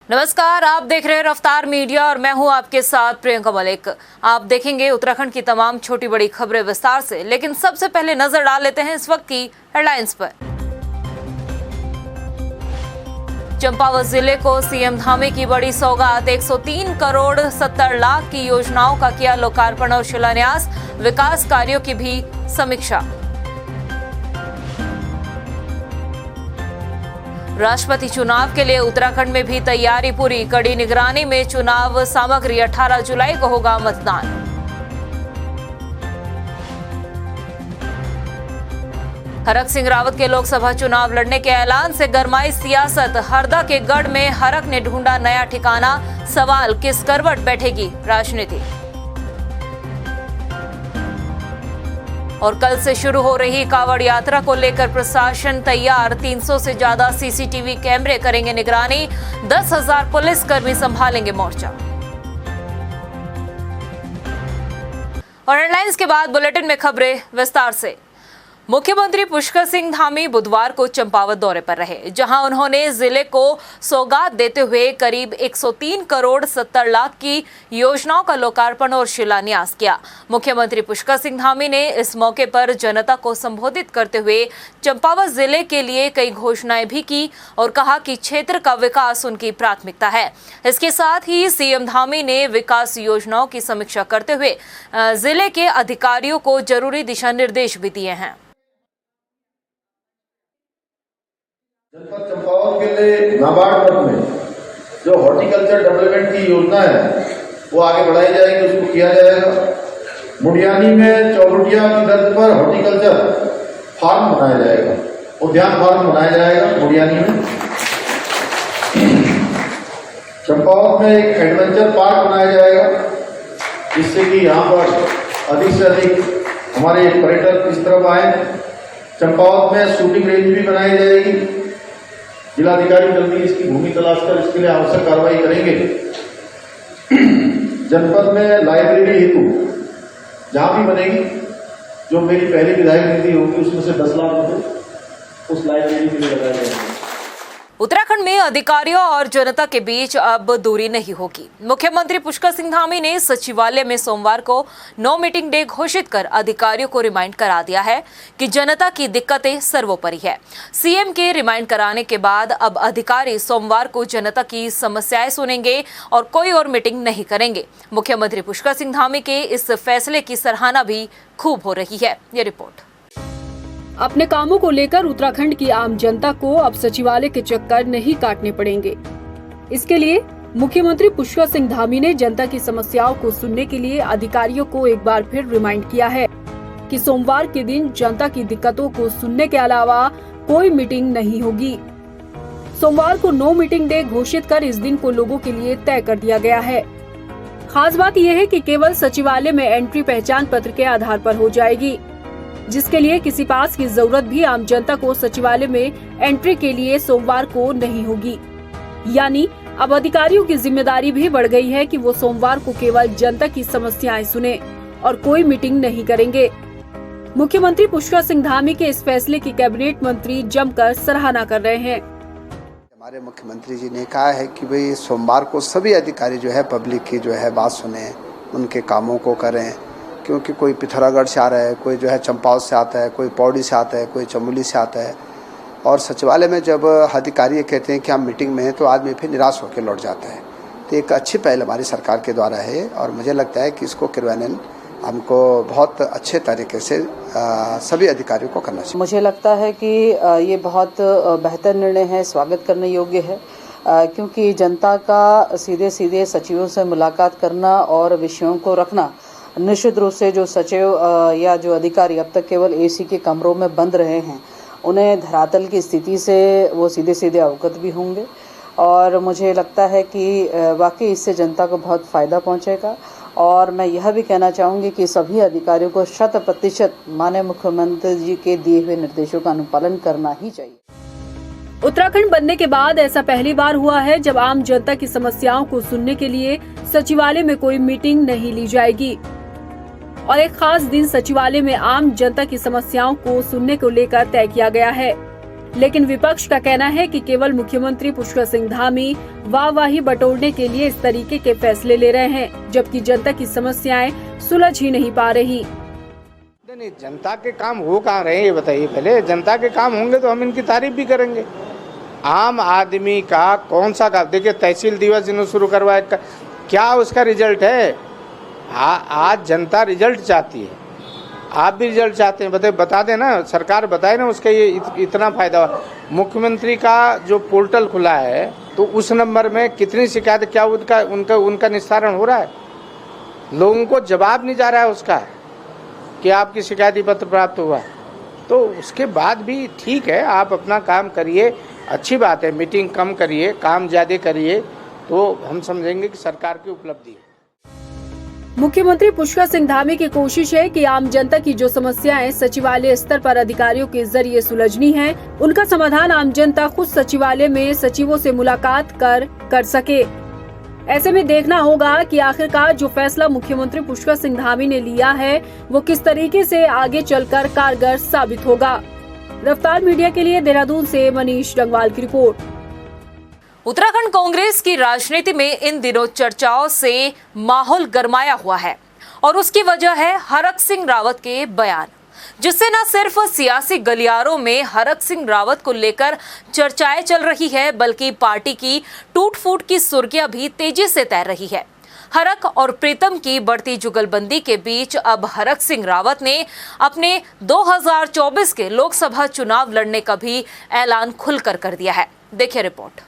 नमस्कार, आप देख रहे हैं रफ्तार मीडिया और मैं हूं आपके साथ प्रियंका मलिक। आप देखेंगे उत्तराखंड की तमाम छोटी बड़ी खबरें विस्तार से, लेकिन सबसे पहले नजर डाल लेते हैं इस वक्त की हेडलाइंस पर। चंपावत जिले को सीएम धामी की बड़ी सौगात, 103 करोड़ 70 लाख की योजनाओं का किया लोकार्पण और शिलान्यास, विकास कार्यों की भी समीक्षा। राष्ट्रपति चुनाव के लिए उत्तराखंड में भी तैयारी पूरी, कड़ी निगरानी में चुनाव सामग्री, 18 जुलाई को होगा मतदान। हरक सिंह रावत के लोकसभा चुनाव लड़ने के ऐलान से गरमाई सियासत, हरदा के गढ़ में हरक ने ढूंढा नया ठिकाना, सवाल किस करवट बैठेगी राजनीति। और कल से शुरू हो रही कांवड़ यात्रा को लेकर प्रशासन तैयार, 300 से ज्यादा सीसीटीवी कैमरे करेंगे निगरानी, 10,000 पुलिसकर्मी संभालेंगे मोर्चा। और हेडलाइंस के बाद बुलेटिन में खबरें विस्तार से। मुख्यमंत्री पुष्कर सिंह धामी बुधवार को चंपावत दौरे पर रहे, जहां उन्होंने जिले को सौगात देते हुए करीब 103 करोड़ 70 लाख की योजनाओं का लोकार्पण और शिलान्यास किया। मुख्यमंत्री पुष्कर सिंह धामी ने इस मौके पर जनता को संबोधित करते हुए चंपावत जिले के लिए कई घोषणाएं भी की और कहा कि क्षेत्र का विकास उनकी प्राथमिकता है। इसके साथ ही सीएम धामी ने विकास योजनाओं की समीक्षा करते हुए जिले के अधिकारियों को जरूरी दिशा निर्देश भी दिए हैं। जनपद चंपावत के लिए नाबार्ड फंड में जो हॉर्टिकल्चर डेवलपमेंट की योजना है वो आगे बढ़ाई जाएगी, उसको किया जाएगा। मुडियानी में चौरुटिया की दर्ज पर हॉर्टिकल्चर फार्म बनाया जाएगा, उद्यान फार्म बनाया जाएगा मुडियानी में। चंपावत में एक एडवेंचर पार्क बनाया जाएगा, जिससे कि यहाँ पर अधिक से अधिक हमारे पर्यटक इस तरफ आए। चंपावत में शूटिंग रेंज भी बनाई जाएगी। जिलाधिकारी जल्दी इसकी भूमि तलाश कर इसके लिए आवश्यक कार्रवाई करेंगे। जनपद में लाइब्रेरी हेतु जहां भी बनेगी, जो मेरी पहली विधायक निधि होगी उसमें से 10 लाख रुपए उस लाइब्रेरी के लिए लगाए जाएंगे। उत्तराखंड में अधिकारियों और जनता के बीच अब दूरी नहीं होगी। मुख्यमंत्री पुष्कर सिंह धामी ने सचिवालय में सोमवार को नो मीटिंग डे घोषित कर अधिकारियों को रिमाइंड करा दिया है कि जनता की दिक्कतें सर्वोपरि है। सीएम के रिमाइंड कराने के बाद अब अधिकारी सोमवार को जनता की समस्याएं सुनेंगे और कोई और मीटिंग नहीं करेंगे। मुख्यमंत्री पुष्कर सिंह धामी के इस फैसले की सराहना भी खूब हो रही है। ये रिपोर्ट। अपने कामों को लेकर उत्तराखंड की आम जनता को अब सचिवालय के चक्कर नहीं काटने पड़ेंगे। इसके लिए मुख्यमंत्री पुष्कर सिंह धामी ने जनता की समस्याओं को सुनने के लिए अधिकारियों को एक बार फिर रिमाइंड किया है कि सोमवार के दिन जनता की दिक्कतों को सुनने के अलावा कोई मीटिंग नहीं होगी। सोमवार को नो मीटिंग डे घोषित कर इस दिन को लोगों के लिए तय कर दिया गया है। खास बात यह है कि केवल सचिवालय में एंट्री पहचान पत्र के आधार पर हो जाएगी, जिसके लिए किसी पास की जरूरत भी आम जनता को सचिवालय में एंट्री के लिए सोमवार को नहीं होगी। यानी अब अधिकारियों की जिम्मेदारी भी बढ़ गई है कि वो सोमवार को केवल जनता की समस्याएं सुने और कोई मीटिंग नहीं करेंगे। मुख्यमंत्री पुष्कर सिंह धामी के इस फैसले की कैबिनेट मंत्री जमकर सराहना कर रहे हैं। हमारे मुख्यमंत्री जी ने कहा है कि भाई सोमवार को सभी अधिकारी जो है पब्लिक की जो है बात सुने, उनके कामों को करें, क्योंकि कोई पिथौरागढ़ से आ रहा है, कोई जो है चंपावत से आता है, कोई पौड़ी से आता है, कोई चमोली से आता है। और सचिवालय में जब अधिकारी कहते हैं कि हम मीटिंग में हैं तो आदमी फिर निराश होकर लौट जाता है। तो एक अच्छी पहल हमारी सरकार के द्वारा है और मुझे लगता है कि इसको क्रियान्वयन हमको बहुत अच्छे तरीके से सभी अधिकारियों को करना चाहिए। मुझे लगता है कि ये बहुत बेहतर निर्णय है, स्वागत करने योग्य है, क्योंकि जनता का सीधे सीधे सचिवों से मुलाकात करना और विषयों को रखना, निश्चित रूप से जो सचिव या जो अधिकारी अब तक केवल एसी के कमरों में बंद रहे हैं, उन्हें धरातल की स्थिति से वो सीधे सीधे अवगत भी होंगे और मुझे लगता है कि वाकई इससे जनता को बहुत फायदा पहुंचेगा। और मैं यह भी कहना चाहूँगी कि सभी अधिकारियों को 100% माननीय मुख्यमंत्री जी के दिए हुए निर्देशों का अनुपालन करना ही चाहिए। उत्तराखंड बनने के बाद ऐसा पहली बार हुआ है जब आम जनता की समस्याओं को सुनने के लिए सचिवालय में कोई मीटिंग नहीं ली जाएगी और एक खास दिन सचिवालय में आम जनता की समस्याओं को सुनने को लेकर तय किया गया है। लेकिन विपक्ष का कहना है कि केवल मुख्यमंत्री पुष्कर सिंह धामी वाहवाही बटोरने के लिए इस तरीके के फैसले ले रहे हैं, जबकि जनता की समस्याएं सुलझ ही नहीं पा रही। नहीं, जनता के काम हो कहाँ रहे हैं ये बताइए। पहले जनता के काम होंगे तो हम इनकी तारीफ भी करेंगे। आम आदमी का कौन सा काम, देखिए तहसील दिवस जिन्होंने शुरू करवाया, क्या उसका रिजल्ट है? आज जनता रिजल्ट चाहती है, आप भी रिजल्ट चाहते हैं, बता दें ना, सरकार बताए ना उसका ये इतना फायदा हुआ। मुख्यमंत्री का जो पोर्टल खुला है तो उस नंबर में कितनी शिकायत, क्या उनका निस्तारण हो रहा है? लोगों को जवाब नहीं जा रहा है उसका कि आपकी शिकायती पत्र प्राप्त हुआ। तो उसके बाद भी ठीक है, आप अपना काम करिए, अच्छी बात है, मीटिंग कम करिए, काम ज़्यादा करिए, तो हम समझेंगे कि सरकार की उपलब्धि है। मुख्यमंत्री पुष्कर सिंह धामी की कोशिश है कि आम जनता की जो समस्याएं सचिवालय स्तर पर अधिकारियों के जरिए सुलझनी हैं, उनका समाधान आम जनता खुद सचिवालय में सचिवों से मुलाकात कर सके। ऐसे में देखना होगा कि आखिरकार जो फैसला मुख्यमंत्री पुष्कर सिंह धामी ने लिया है वो किस तरीके से आगे चलकर कारगर साबित होगा। रफ्तार मीडिया के लिए देहरादून से मनीष डंगवाल की रिपोर्ट। उत्तराखंड कांग्रेस की राजनीति में इन दिनों चर्चाओं से माहौल गरमाया हुआ है और उसकी वजह है हरक सिंह रावत के बयान, जिससे न सिर्फ सियासी गलियारों में हरक सिंह रावत को लेकर चर्चाएं चल रही है, बल्कि पार्टी की टूट-फूट की सुर्खियां भी तेजी से तैर रही है। हरक और प्रीतम की बढ़ती जुगलबंदी के बीच अब हरक सिंह रावत ने अपने 2024 के लोकसभा चुनाव लड़ने का भी ऐलान खुलकर कर दिया है। देखिए रिपोर्ट।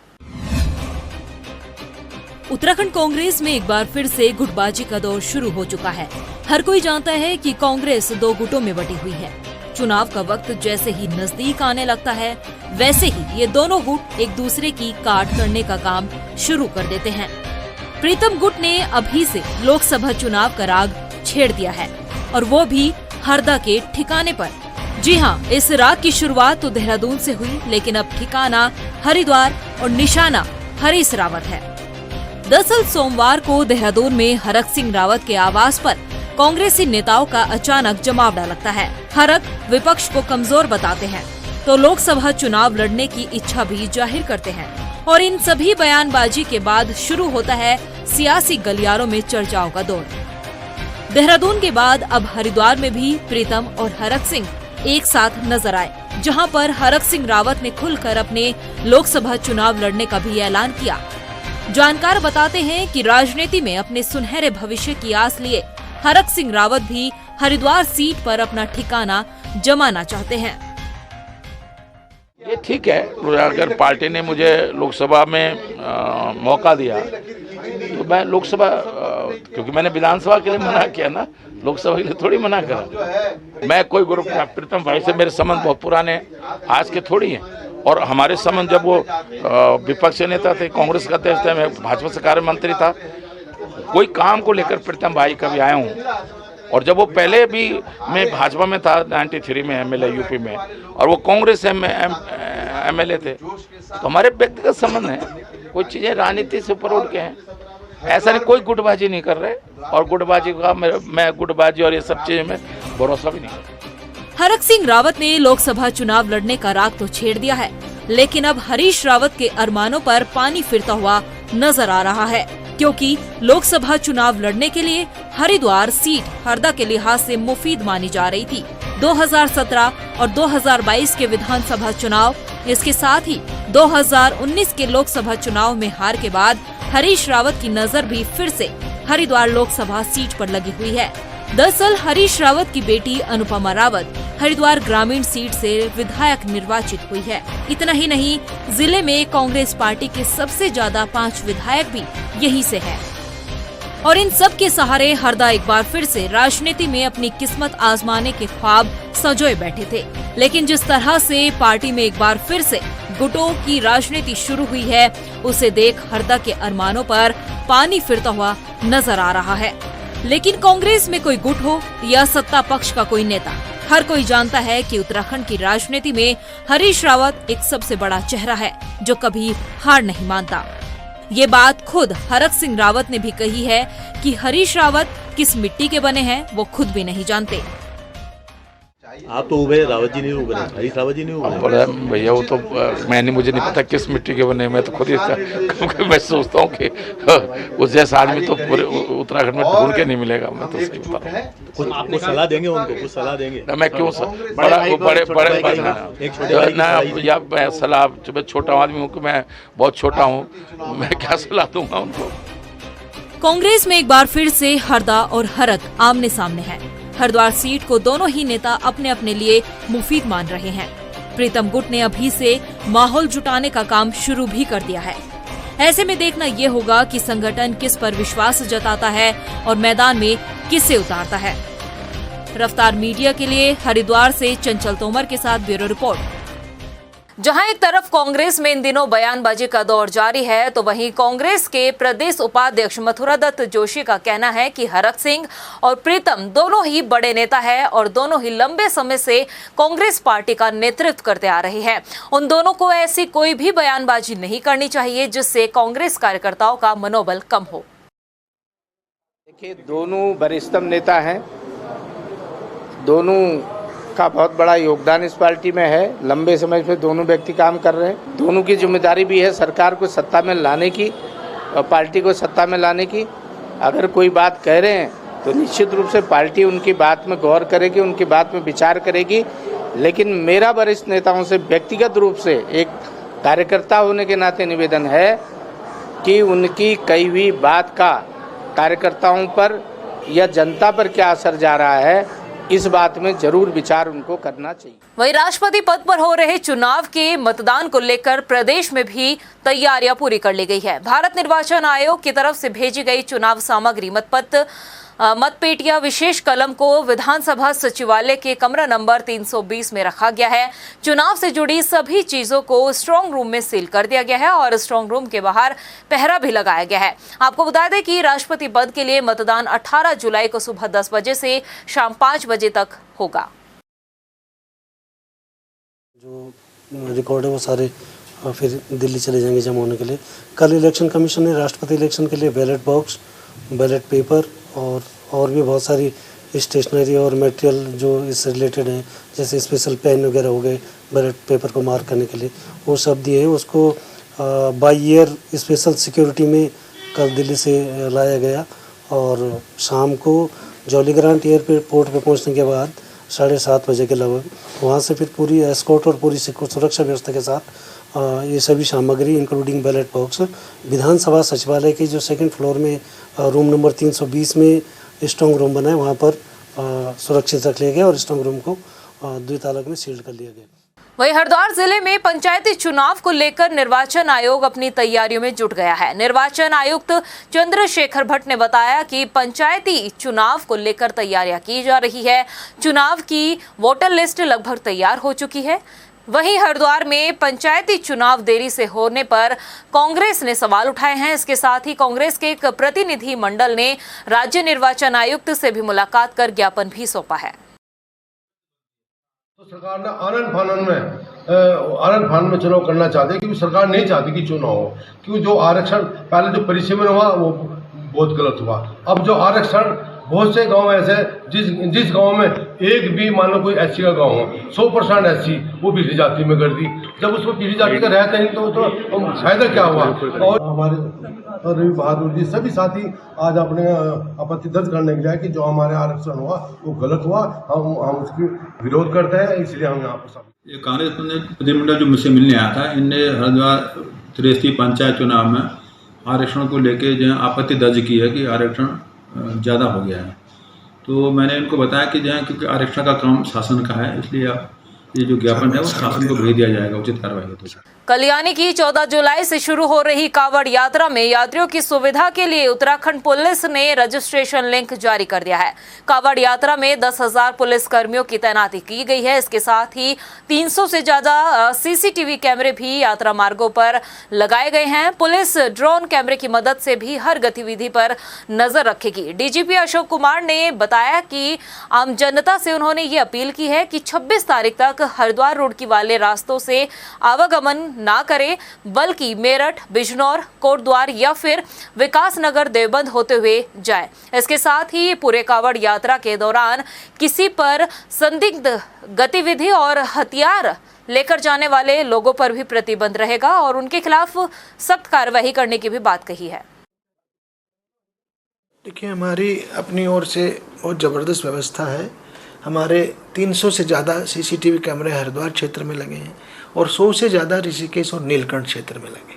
उत्तराखंड कांग्रेस में एक बार फिर से गुटबाजी का दौर शुरू हो चुका है। हर कोई जानता है कि कांग्रेस दो गुटों में बटी हुई है। चुनाव का वक्त जैसे ही नजदीक आने लगता है, वैसे ही ये दोनों गुट एक दूसरे की काट करने का काम शुरू कर देते हैं। प्रीतम गुट ने अभी से लोकसभा चुनाव का राग छेड़ दिया है और वो भी हरदा के ठिकाने पर। जी हाँ, इस राग की शुरुआत तो देहरादून से हुई, लेकिन अब ठिकाना हरिद्वार और निशाना हरीश रावत है। दरअसल सोमवार को देहरादून में हरक सिंह रावत के आवास पर कांग्रेसी नेताओं का अचानक जमावड़ा लगता है। हरक विपक्ष को कमजोर बताते हैं तो लोकसभा चुनाव लड़ने की इच्छा भी जाहिर करते हैं और इन सभी बयानबाजी के बाद शुरू होता है सियासी गलियारों में चर्चाओं का दौर। देहरादून के बाद अब हरिद्वार में भी प्रीतम और हरक सिंह एक साथ नजर आए, जहां पर हरक सिंह रावत ने खुलकर अपने लोकसभा चुनाव लड़ने का भी ऐलान किया। जानकार बताते हैं कि राजनीति में अपने सुनहरे भविष्य की आस लिए हरक सिंह रावत भी हरिद्वार सीट पर अपना ठिकाना जमाना चाहते हैं। ये ठीक है, अगर पार्टी ने मुझे लोकसभा में मौका दिया तो मैं लोकसभा, क्योंकि मैंने विधानसभा के लिए मना किया ना, लोकसभा के लिए थोड़ी मना करा। मैं कोई ग्रुप, प्रीतम भाई से मेरे संबंध बहुत पुराने, आज के थोड़ी हैं। और हमारे संबंध, जब वो विपक्ष नेता थे, कांग्रेस का अध्यक्ष थे, मैं भाजपा से कार्य मंत्री था, कोई काम को लेकर प्रीतम भाई कभी आया हूँ। और जब वो पहले भी मैं भाजपा में था 93 में एमएलए यूपी में, और वो कांग्रेस एमएलए थे, तो हमारे व्यक्तिगत संबंध हैं। कोई चीज़ें राजनीति से ऊपर उठ के हैं, ऐसा नहीं, कोई गुटबाजी नहीं कर रहे। और गुटबाजी का मैं गुटबाजी और ये सब चीज़ें में भरोसा भी नहीं करता। हरक सिंह रावत ने लोकसभा चुनाव लड़ने का राग तो छेड़ दिया है, लेकिन अब हरीश रावत के अरमानों पर पानी फिरता हुआ नजर आ रहा है, क्योंकि लोकसभा चुनाव लड़ने के लिए हरिद्वार सीट हरदा के लिहाज से मुफीद मानी जा रही थी। 2017 और 2022 के विधानसभा चुनाव, इसके साथ ही 2019 के लोकसभा चुनाव में हार के बाद हरीश रावत की नजर भी फिर से हरिद्वार लोकसभा सीट पर लगी हुई है। दरअसल हरीश रावत की बेटी अनुपमा रावत हरिद्वार ग्रामीण सीट से विधायक निर्वाचित हुई है। इतना ही नहीं, जिले में कांग्रेस पार्टी के सबसे ज्यादा 5 विधायक भी यहीं से हैं। और इन सब के सहारे हरदा एक बार फिर से राजनीति में अपनी किस्मत आजमाने के ख्वाब संजोए बैठे थे। लेकिन जिस तरह से पार्टी में एक बार फिर से गुटों की राजनीति शुरू हुई है, उसे देख हरदा के अरमानों पर पानी फिरता हुआ नजर आ रहा है। लेकिन कांग्रेस में कोई गुट हो या सत्ता पक्ष का कोई नेता, हर कोई जानता है कि उत्तराखंड की राजनीति में हरीश रावत एक सबसे बड़ा चेहरा है जो कभी हार नहीं मानता। ये बात खुद हरक सिंह रावत ने भी कही है कि हरीश रावत किस मिट्टी के बने हैं वो खुद भी नहीं जानते। आप तो उबे, रावत जी नहीं उबे, हरीश रावत जी नहीं उबे। बोला भैया वो तो मुझे नहीं पता किस मिट्टी के बने, मैं तो खुद ही मैं सोचता हूँ कि उस जैसा आदमी तो पूरे उत्तराखंड में ढूंढ के नहीं मिलेगा। मैं तो सही बता रहा हूँ। कुछ आपको सलाह देंगे, उनको कुछ सलाह देंगे? मैं क्यों बड़े भाई या मैं सलाह, मैं छोटा आदमी हूँ कि मैं बहुत छोटा हूँ, मैं क्या सलाह दूंगा उनको। कांग्रेस में एक बार फिर से हरदा और हरक आमने सामने है। हरिद्वार सीट को दोनों ही नेता अपने अपने लिए मुफीद मान रहे हैं। प्रीतम गुट ने अभी से माहौल जुटाने का काम शुरू भी कर दिया है। ऐसे में देखना ये होगा कि संगठन किस पर विश्वास जताता है और मैदान में किसे उतारता है। रफ्तार मीडिया के लिए हरिद्वार से चंचल तोमर के साथ ब्यूरो रिपोर्ट। जहां एक तरफ कांग्रेस में इन दिनों बयानबाजी का दौर जारी है, तो वहीं कांग्रेस के प्रदेश उपाध्यक्ष मथुरा दत्त जोशी का कहना है कि हरक सिंह और प्रीतम दोनों ही बड़े नेता हैं और दोनों ही लंबे समय से कांग्रेस पार्टी का नेतृत्व करते आ रहे हैं। उन दोनों को ऐसी कोई भी बयानबाजी नहीं करनी चाहिए जिससे कांग्रेस कार्यकर्ताओं का मनोबल कम हो। देखिए, दोनों वरिष्ठतम नेता हैं, दोनों का बहुत बड़ा योगदान इस पार्टी में है। लंबे समय से दोनों व्यक्ति काम कर रहे हैं। दोनों की जिम्मेदारी भी है सरकार को सत्ता में लाने की और पार्टी को सत्ता में लाने की। अगर कोई बात कह रहे हैं तो निश्चित रूप से पार्टी उनकी बात में गौर करेगी, उनकी बात में विचार करेगी। लेकिन मेरा वरिष्ठ नेताओं से व्यक्तिगत रूप से एक कार्यकर्ता होने के नाते निवेदन है कि उनकी कई हुई बात का कार्यकर्ताओं पर या जनता पर क्या असर जा रहा है, इस बात में जरूर विचार उनको करना चाहिए। वहीं राष्ट्रपति पद पर हो रहे चुनाव के मतदान को लेकर प्रदेश में भी तैयारियां पूरी कर ली गई है। भारत निर्वाचन आयोग की तरफ से भेजी गई चुनाव सामग्री मतपेटियां विशेष कलम को विधानसभा सचिवालय के कमरा नंबर 320 में रखा गया है। चुनाव से जुड़ी सभी चीजों को स्ट्रांग रूम में सील कर दिया गया है और स्ट्रांग रूम के बाहर पहरा भी लगाया गया है। आपको बता दें कि राष्ट्रपति पद के लिए मतदान 18 जुलाई को सुबह 10 बजे से शाम 5 बजे तक होगा। जो रिकॉर्ड है वो सारे फिर दिल्ली चले जाएंगे जमा होने के लिए। कल इलेक्शन कमीशन ने राष्ट्रपति इलेक्शन के लिए बैलेट बॉक्स, बैलेट पेपर और भी बहुत सारी स्टेशनरी और मटेरियल जो इससे रिलेटेड हैं, जैसे स्पेशल पेन वगैरह हो गए बैलेट पेपर को मार्क करने के लिए, वो सब दिए हैं। उसको बाई एयर स्पेशल सिक्योरिटी में कल दिल्ली से लाया गया और शाम को जॉलीग्रांट एयरपोर्ट पे पहुंचने के बाद 7:30 बजे के लगभग वहाँ से फिर पूरी एस्कॉर्ट और पूरी सुरक्षा व्यवस्था के साथ ये सभी सामग्री इंक्लूडिंग बैलेट बॉक्स विधानसभा सचिवालय के जो सेकंड फ्लोर में रूम नंबर 320 में स्ट्रांग रूम बना है, वहाँ पर सुरक्षित रख लिया गया और स्ट्रांग रूम को द्वितालक में सील कर लिया गया। वहीं हरिद्वार जिले में पंचायती चुनाव को लेकर निर्वाचन आयोग अपनी तैयारियों में जुट गया है। निर्वाचन आयुक्त चंद्रशेखर भट्ट ने बताया कि पंचायती चुनाव को लेकर तैयारियां की जा रही है। चुनाव की वोटर लिस्ट लगभग तैयार हो चुकी है। वहीं हरिद्वार में पंचायती चुनाव देरी से होने पर कांग्रेस ने सवाल उठाए हैं। इसके साथ ही कांग्रेस के एक प्रतिनिधि मंडल ने राज्य निर्वाचन आयुक्त से भी मुलाकात कर ज्ञापन भी सौंपा है। तो सरकार ने आनंद फान में चुनाव करना चाहती है, क्योंकि सरकार नहीं चाहती कि चुनाव हो, क्योंकि जो आरक्षण पहले जो परिसीमन हुआ वो बहुत गलत हुआ। अब जो आरक्षण बहुत से गांव ऐसे जिस गांव में एक भी मान लो कोई एससी का गांव हो, 100% एससी वो पिछड़ी जाति में कर दी। जब उसको पिछड़ी जाति का रहता नहीं तो फायदा क्या हुआ। और हमारे रवि बहादुर जी सभी साथी आज अपने आपत्ति दर्ज करने के लिए कि जो हमारे आरक्षण हुआ वो गलत हुआ, हम उसकी विरोध करते हैं, इसलिए हम यहाँ पर। ये कांग्रेस प्रतिनिधिमंडल जो मुझसे मिलने आया था, इनने हरिद्वार 83 पंचायत चुनाव में आरक्षण को लेके जो आपत्ति दर्ज की है कि आरक्षण ज़्यादा हो गया है। तो मैंने इनको बताया कि जो है क्योंकि आरक्षण का काम शासन का है, इसलिए ये जो ज्ञापन है वो शासन को भेज दिया जाएगा, उचित कार्रवाई होती है। कल यानी कि 14 जुलाई से शुरू हो रही कांवड़ यात्रा में यात्रियों की सुविधा के लिए उत्तराखंड पुलिस ने रजिस्ट्रेशन लिंक जारी कर दिया है। कांवड़ यात्रा में 10,000 पुलिस कर्मियों की तैनाती की गई है। इसके साथ ही 300 से ज्यादा सीसीटीवी कैमरे भी यात्रा मार्गों पर लगाए गए हैं। पुलिस ड्रोन कैमरे की मदद से भी हर गतिविधि पर नजर रखेगी। डीजीपी अशोक कुमार ने बताया कि आम जनता से उन्होंने ये अपील की है कि 26 तारीख तक तक हरिद्वार रुड़की वाले रास्तों से आवागमन ना करें, बल्कि मेरठ, बिजनौर, कोटद्वार या फिर विकास नगर देवबंद होते हुए जाए। इसके साथ ही पूरे कावड़ यात्रा के दौरान किसी पर संदिग्ध गतिविधि और हथियार लेकर जाने वाले लोगों पर भी प्रतिबंध रहेगा और उनके खिलाफ सख्त कार्रवाई करने की भी बात कही है। देखिए, हमारी अपनी ओर से बहुत ज़बरदस्त व्यवस्था है। हमारे 300 से ज़्यादा सीसीटीवी कैमरे हरिद्वार क्षेत्र में लगे हैं और 100 से ज़्यादा ऋषिकेश और नीलकंठ क्षेत्र में लगे।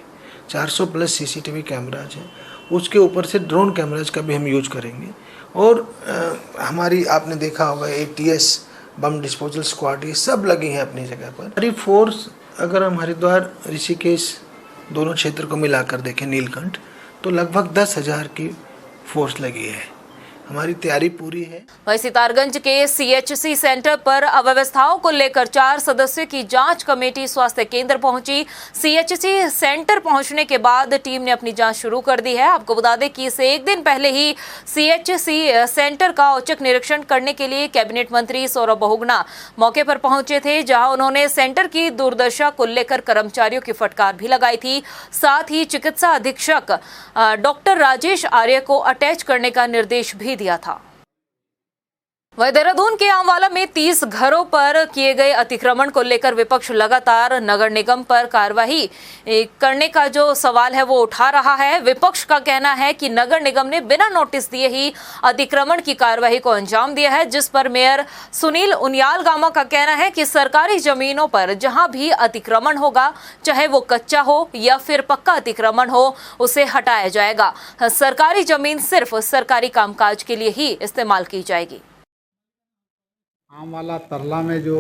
400 प्लस सीसीटीवी कैमराज हैं। उसके ऊपर से ड्रोन कैमराज का भी हम यूज करेंगे और हमारी आपने देखा होगा ATS बम डिस्पोजल स्क्वाड, ये सब लगी हैं अपनी जगह पर। हमारी फोर्स अगर हम हरिद्वार ऋषिकेश दोनों क्षेत्र को मिलाकर देखें नीलकंठ, तो लगभग 10,000 की फोर्स लगी है। हमारी तैयारी पूरी है। वहीं सितारगंज के CHC सेंटर पर अव्यवस्थाओं को लेकर 4 सदस्यों की जांच कमेटी स्वास्थ्य केंद्र पहुंची। CHC सेंटर पहुंचने के बाद टीम ने अपनी जांच शुरू कर दी है। आपको बता दें कि इससे एक दिन पहले ही CHC सेंटर का औचक निरीक्षण करने के लिए कैबिनेट मंत्री सौरभ बहुगुणा मौके पर पहुंचे थे, जहां उन्होंने सेंटर की दुर्दशा को लेकर कर्मचारियों की फटकार भी लगाई थी। साथ ही चिकित्सा अधीक्षक डॉक्टर राजेश आर्य को अटैच करने का निर्देश भी दिया था। वहीं देहरादून के आमवाला में 30 घरों पर किए गए अतिक्रमण को लेकर विपक्ष लगातार नगर निगम पर कार्रवाई करने का जो सवाल है वो उठा रहा है। विपक्ष का कहना है कि नगर निगम ने बिना नोटिस दिए ही अतिक्रमण की कार्रवाई को अंजाम दिया है, जिस पर मेयर सुनील उनियाल गामा का कहना है कि सरकारी जमीनों पर जहां भी अतिक्रमण होगा, चाहे वो कच्चा हो या फिर पक्का अतिक्रमण हो, उसे हटाया जाएगा। सरकारी जमीन सिर्फ सरकारी कामकाज के लिए ही इस्तेमाल की जाएगी। आमवाला तरला में जो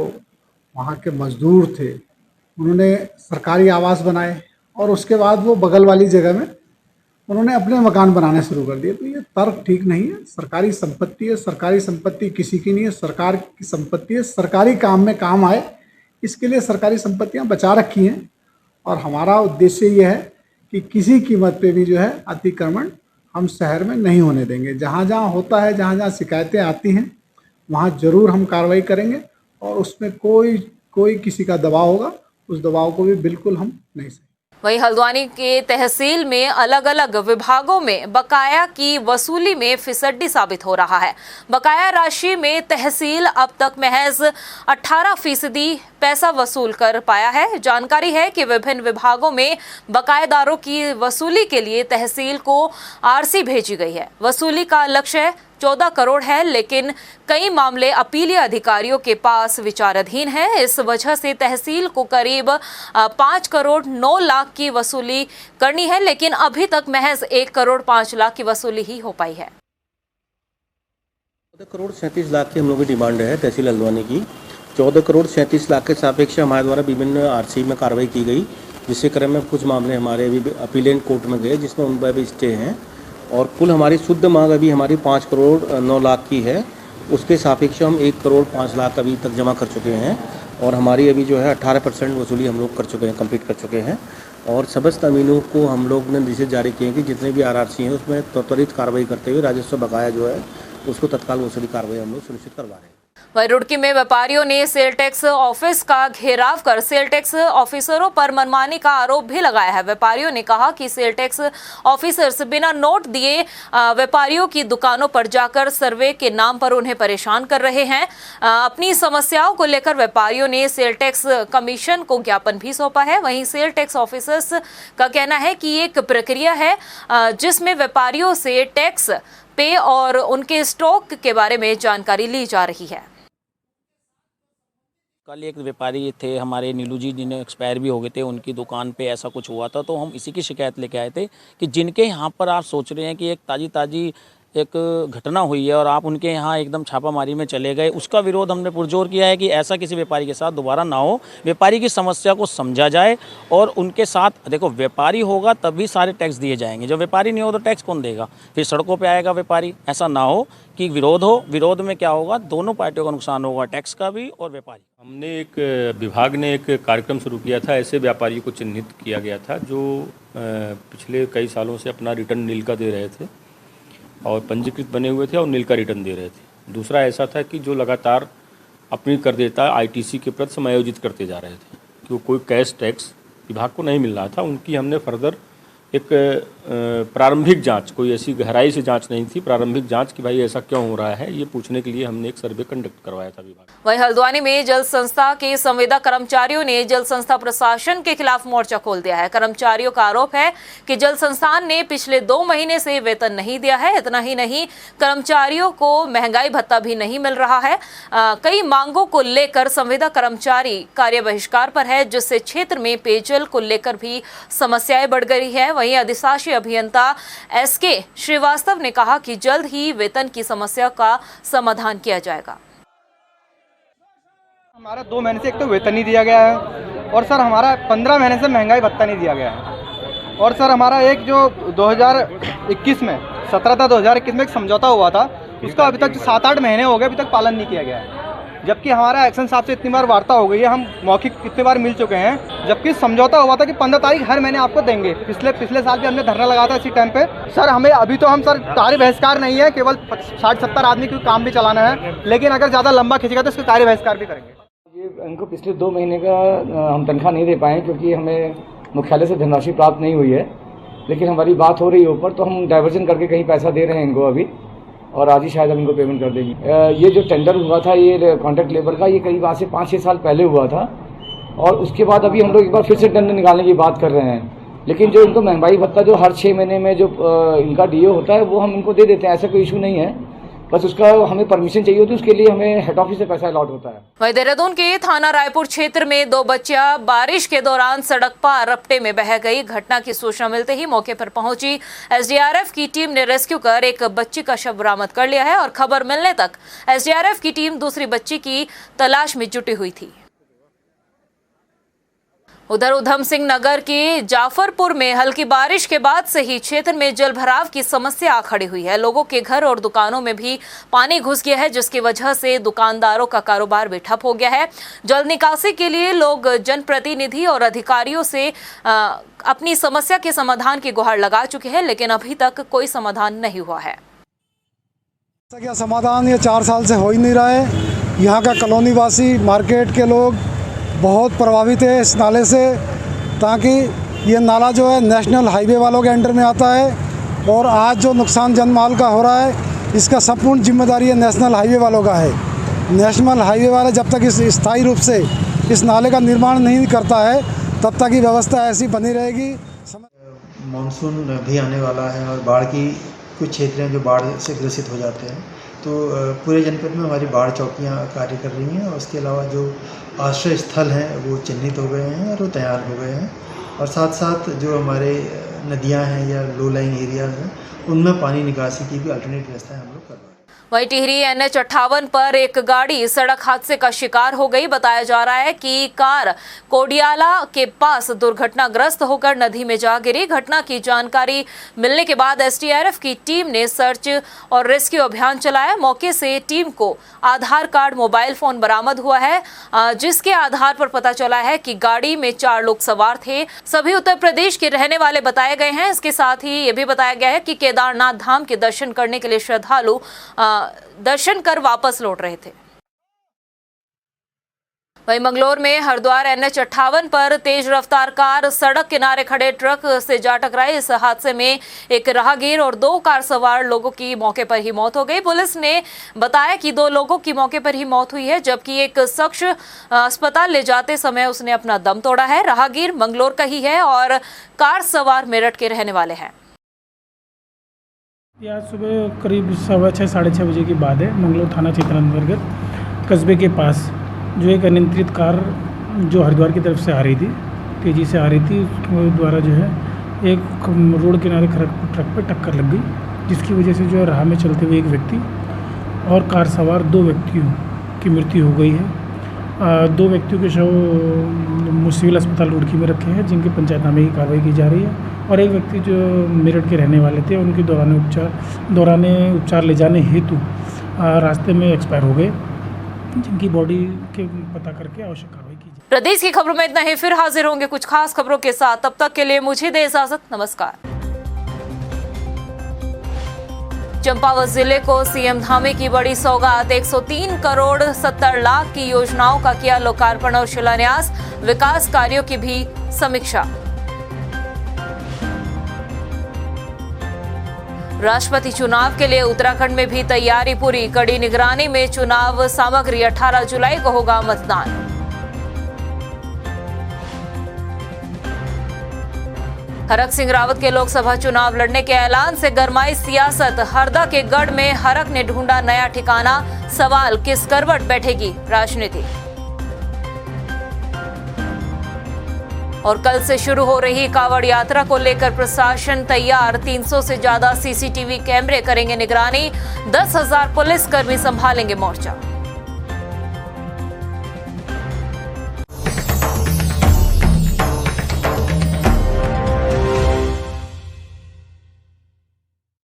वहाँ के मजदूर थे, उन्होंने सरकारी आवास बनाए और उसके बाद वो बगल वाली जगह में उन्होंने अपने मकान बनाने शुरू कर दिए। तो ये तर्क ठीक नहीं है। सरकारी संपत्ति है, सरकारी संपत्ति किसी की नहीं है, सरकार की संपत्ति है। सरकारी काम में काम आए, इसके लिए सरकारी संपत्तियाँ बचा रखी हैं और हमारा उद्देश्य ये है कि किसी कीमत पे भी जो है अतिक्रमण हम शहर में नहीं होने देंगे। जहाँ जहाँ होता है, जहाँ जहाँ शिकायतें आती हैं, वहाँ ज़रूर हम कार्रवाई करेंगे और उसमें कोई किसी का दबाव होगा, उस दबाव को भी बिल्कुल हम नहीं सहेंगे। वहीं हल्द्वानी के तहसील में अलग अलग विभागों में बकाया की वसूली में फिसड्डी साबित हो रहा है। बकाया राशि में तहसील अब तक महज 18% पैसा वसूल कर पाया है। जानकारी है कि विभिन्न विभागों में बकायेदारों की वसूली के लिए तहसील को RC भेजी गई है। वसूली का लक्ष्य 14 करोड़ है, लेकिन कई मामले अपीलीय अधिकारियों के पास विचाराधीन है। इस वजह से तहसील को करीब 5 करोड़ 9 लाख की वसूली करनी है, लेकिन अभी तक महज 1 करोड़ 5 लाख की वसूली ही हो पाई है। 14 करोड़ 37 लाख की हम लोग की डिमांड है तहसील हल्द्वानी की। 14 करोड़ 37 लाख के सापेक्ष हमारे द्वारा विभिन्न RC में कार्रवाई की गई, जिसके क्रम में कुछ मामले हमारे अभी अपीलेंट कोर्ट में गए, जिसमें उन पर भी स्टे हैं और कुल हमारी शुद्ध मांग अभी हमारी 5 करोड़ 9 लाख की है। उसके सापेक्ष हम 1 करोड़ 5 लाख अभी तक जमा कर चुके हैं और हमारी अभी जो है 18% वसूली हम लोग कर चुके हैं, कंप्लीट कर चुके हैं। और समस्त अमीनों को हम लोग ने निर्देश जारी किए हैं कि जितने भी RRC हैं उसमें त्वरित कार्रवाई करते हुए राजस्व बकाया जो है उसको तत्काल वसूली कार्रवाई हम लोग सुनिश्चित करवा रहे हैं। वहीं रुड़की में व्यापारियों ने सेल टैक्स ऑफिस का घेराव कर सेल टैक्स ऑफिसरों पर मनमानी का आरोप भी लगाया है। व्यापारियों ने कहा कि सेल टैक्स ऑफिसर्स बिना नोट दिए व्यापारियों की दुकानों पर जाकर सर्वे के नाम पर उन्हें परेशान कर रहे हैं। अपनी समस्याओं को लेकर व्यापारियों ने सेल टैक्स कमीशन को ज्ञापन भी सौंपा है। वहीं सेल टैक्स ऑफिसर्स का कहना है कि एक प्रक्रिया है जिसमें व्यापारियों से टैक्स पे और उनके स्टॉक के बारे में जानकारी ली जा रही है। कल एक व्यापारी थे हमारे नीलू जी, जिन्हें एक्सपायर भी हो गए थे, उनकी दुकान पे ऐसा कुछ हुआ था, तो हम इसी की शिकायत लेके आए थे कि जिनके यहाँ पर आप सोच रहे हैं कि एक ताज़ी एक घटना हुई है और आप उनके यहाँ एकदम छापामारी में चले गए, उसका विरोध हमने पुरजोर किया है कि ऐसा किसी व्यापारी के साथ दोबारा ना हो। व्यापारी की समस्या को समझा जाए और उनके साथ देखो, व्यापारी होगा तभी सारे टैक्स दिए जाएंगे, जब व्यापारी नहीं हो तो टैक्स कौन देगा? फिर सड़कों पे आएगा व्यापारी। ऐसा ना हो कि विरोध हो, विरोध में क्या होगा, दोनों पार्टियों का नुकसान होगा, टैक्स का भी और व्यापारी। हमने एक विभाग ने एक कार्यक्रम शुरू किया था, ऐसे व्यापारियों को चिन्हित किया गया था जो पिछले कई सालों से अपना रिटर्न नील का दे रहे थे और पंजीकृत बने हुए थे और नील का रिटर्न दे रहे थे। दूसरा ऐसा था कि जो लगातार अपनी करदाता ITC के प्रति समायोजित करते जा रहे थे कि वो कोई कैश टैक्स विभाग को नहीं मिल रहा था। उनकी हमने फर्दर एक प्रारंभिक जांच, कोई ऐसी गहराई से जांच नहीं थी, प्रारंभिक जांच कि भाई ऐसा क्यों हो रहा है, ये पूछने के लिए हमने एक सर्वे कंडक्ट करवाया था विभाग। वहीं हल्द्वानी में जल संस्था के संविदा कर्मचारियों ने जल संस्था प्रशासन के खिलाफ मोर्चा खोल दिया है। कर्मचारियों का आरोप है कि जल संस्थान ने पिछले 2 महीने से वेतन नहीं दिया है। इतना ही नहीं, कर्मचारियों को महंगाई भत्ता भी नहीं मिल रहा है। कई मांगों को लेकर संविदा कर्मचारी कार्य बहिष्कार पर है, जिससे क्षेत्र में पेयजल को लेकर भी समस्याएं बढ़ गई है। वहीं अधिशासी अभियंता SK श्रीवास्तव ने कहा कि जल्द ही वेतन की समस्या का समाधान किया जाएगा। हमारा 2 महीने से एक तो वेतन नहीं दिया गया है और सर हमारा 15 महीने से महंगाई भत्ता नहीं दिया गया है। और सर हमारा एक जो 2021 में 17 था 2021 में एक समझौता हुआ था, उसका अभी तक 7-8 महीने हो गए, अभी तक पालन नहीं किया गया है। जबकि हमारा एक्शन साहब से इतनी बार वार्ता हो गई है, हम मौखिक कितनी बार मिल चुके हैं, जबकि समझौता हुआ था कि 15 तारीख हर महीने आपको देंगे। पिछले साल भी हमने धरना लगाया था इसी टाइम पे। सर हमें अभी तो हम सर कार्य बहिष्कार नहीं है, केवल 60-70 आदमी को काम भी चलाना है, लेकिन अगर ज़्यादा लंबा खींचेगा तो इसका कार्य बहिष्कार भी करेंगे। ये इनको पिछले 2 महीने का हम तनख्वाह नहीं दे पाए क्योंकि हमें मुख्यालय से धनराशि प्राप्त नहीं हुई है, लेकिन हमारी बात हो रही है ऊपर, तो हम डाइवर्जन करके कहीं पैसा दे रहे हैं इनको अभी, और आज ही शायद हम इनको पेमेंट कर देंगे। ये जो टेंडर हुआ था ये कॉन्ट्रैक्ट लेबर का, ये करीब आज से 5-6 साल पहले हुआ था, और उसके बाद अभी हम लोग एक बार फिर से टेंडर निकालने की बात कर रहे हैं। लेकिन जो इनको महंगाई भत्ता जो हर 6 महीने में जो इनका DA होता है वो हम इनको दे देते हैं, ऐसा कोई इशू नहीं है, बस उसका हमें परमिशन चाहिए होती है, उसके लिए हमें हेड ऑफिस से पैसा अलॉट होता है। वहीं देहरादून के थाना रायपुर क्षेत्र में 2 बच्चियां बारिश के दौरान सड़क पार रपटे में बह गई। घटना की सूचना मिलते ही मौके पर पहुंची SDRF की टीम ने रेस्क्यू कर एक बच्ची का शव बरामद कर लिया है और खबर मिलने तक SDRF की टीम दूसरी बच्ची की तलाश में जुटी हुई थी। उधर उधम सिंह नगर के जाफरपुर में हल्की बारिश के बाद से ही क्षेत्र में जल भराव की समस्या आ खड़ी हुई है। लोगों के घर और दुकानों में भी पानी घुस गया है, जिसकी वजह से दुकानदारों का कारोबार भी ठप हो गया है। जल निकासी के लिए लोग जनप्रतिनिधि और अधिकारियों से अपनी समस्या के समाधान की गुहार लगा चुके हैं, लेकिन अभी तक कोई समाधान नहीं हुआ है। क्या समाधान ये 4 साल से हो ही नहीं रहा है। यहाँ का कॉलोनी वासी, मार्केट के लोग बहुत प्रभावित है इस नाले से, ताकि ये नाला जो है नेशनल हाईवे वालों के अंडर में आता है, और आज जो नुकसान जनमाल का हो रहा है इसका संपूर्ण जिम्मेदारी है नेशनल हाईवे वालों का है। नेशनल हाईवे वाले जब तक इस स्थायी रूप से इस नाले का निर्माण नहीं करता है तब तक ये व्यवस्था ऐसी बनी रहेगी। मानसून भी आने वाला है और बाढ़ की कुछ क्षेत्र हैं जो बाढ़ से ग्रसित हो जाते हैं, तो पूरे जनपद में हमारी बाढ़ चौकियां कार्य कर रही हैं, और उसके अलावा जो आश्रय स्थल हैं वो चिन्हित हो गए हैं और वो तैयार हो गए हैं, और साथ साथ जो हमारे नदियां हैं या लो लाइंग एरियाज हैं उनमें पानी निकासी की भी अल्टरनेट व्यवस्था हम लोग कर रहे हैं। वहीं टिहरी NH 58 पर एक गाड़ी सड़क हादसे का शिकार हो गई। बताया जा रहा है कि कार कोडियाला के पास दुर्घटनाग्रस्त होकर नदी में जा गिरी। घटना की जानकारी मिलने के बाद SDRF की टीम ने सर्च और रेस्क्यू अभियान चलाया। मौके से टीम को आधार कार्ड, मोबाइल फोन बरामद हुआ है, जिसके आधार पर पता चला है कि गाड़ी में 4 लोग सवार थे। सभी उत्तर प्रदेश के रहने वाले बताए गए हैं। इसके साथ ही ये भी बताया गया है कि केदारनाथ धाम के दर्शन करने के लिए श्रद्धालु दर्शन कर वापस लौट रहे थे। वहीं मंगलौर में हरिद्वार NH 58 पर तेज रफ्तार कार सड़क किनारे खड़े ट्रक से जा टकराई। इस हादसे में एक राहगीर और 2 कार सवार लोगों की मौके पर ही मौत हो गई। पुलिस ने बताया कि 2 लोगों की मौके पर ही मौत हुई है, जबकि एक शख्स अस्पताल ले जाते समय उसने अपना दम तोड़ा है। राहगीर मंगलौर का ही है और कार सवार मेरठ के रहने वाले हैं। आज सुबह करीब 6:15 साढ़े 6 बजे की बात है। मंगलौर थाना क्षेत्र अंतर्गत कस्बे के पास जो एक अनियंत्रित कार जो हरिद्वार की तरफ से आ रही थी, तेज़ी से आ रही थी, उसके द्वारा जो है एक रोड किनारे ट्रक पर टक्कर लग गई, जिसकी वजह से जो है राह में चलते हुए एक व्यक्ति और कार सवार 2 व्यक्तियों की मृत्यु हो गई है। 2 व्यक्तियों के शव सिविल अस्पताल रुड़की में रखे हैं, जिनके पंचायतनामे की कार्रवाई की जा रही है, और एक व्यक्ति जो मेरठ के रहने वाले थे उनकी दौरान उपचार ले जाने हेतु रास्ते में एक्सपायर हो गए, जिनकी बॉडी के पता करके आवश्यक कार्रवाई की जाए। प्रदेश की खबरों में इतना ही, फिर हाजिर होंगे कुछ खास खबरों के साथ। तब तक के लिए मुझे दे इजाजत। नमस्कार। चंपावत जिले को सीएम धामी की बड़ी सौगात, 103 करोड़ 70 लाख की योजनाओं का किया लोकार्पण और शिलान्यास, विकास कार्यों की भी समीक्षा। राष्ट्रपति चुनाव के लिए उत्तराखंड में भी तैयारी पूरी, कड़ी निगरानी में चुनाव सामग्री, 18 जुलाई को होगा मतदान। हरक सिंह रावत के लोकसभा चुनाव लड़ने के ऐलान से गरमाई सियासत, हरदा के गढ़ में हरक ने ढूंढा नया ठिकाना, सवाल किस करवट बैठेगी राजनीति। और कल से शुरू हो रही कांवड़ यात्रा को लेकर प्रशासन तैयार, 300 से ज्यादा सीसीटीवी कैमरे करेंगे निगरानी, 10,000 पुलिसकर्मी संभालेंगे मोर्चा।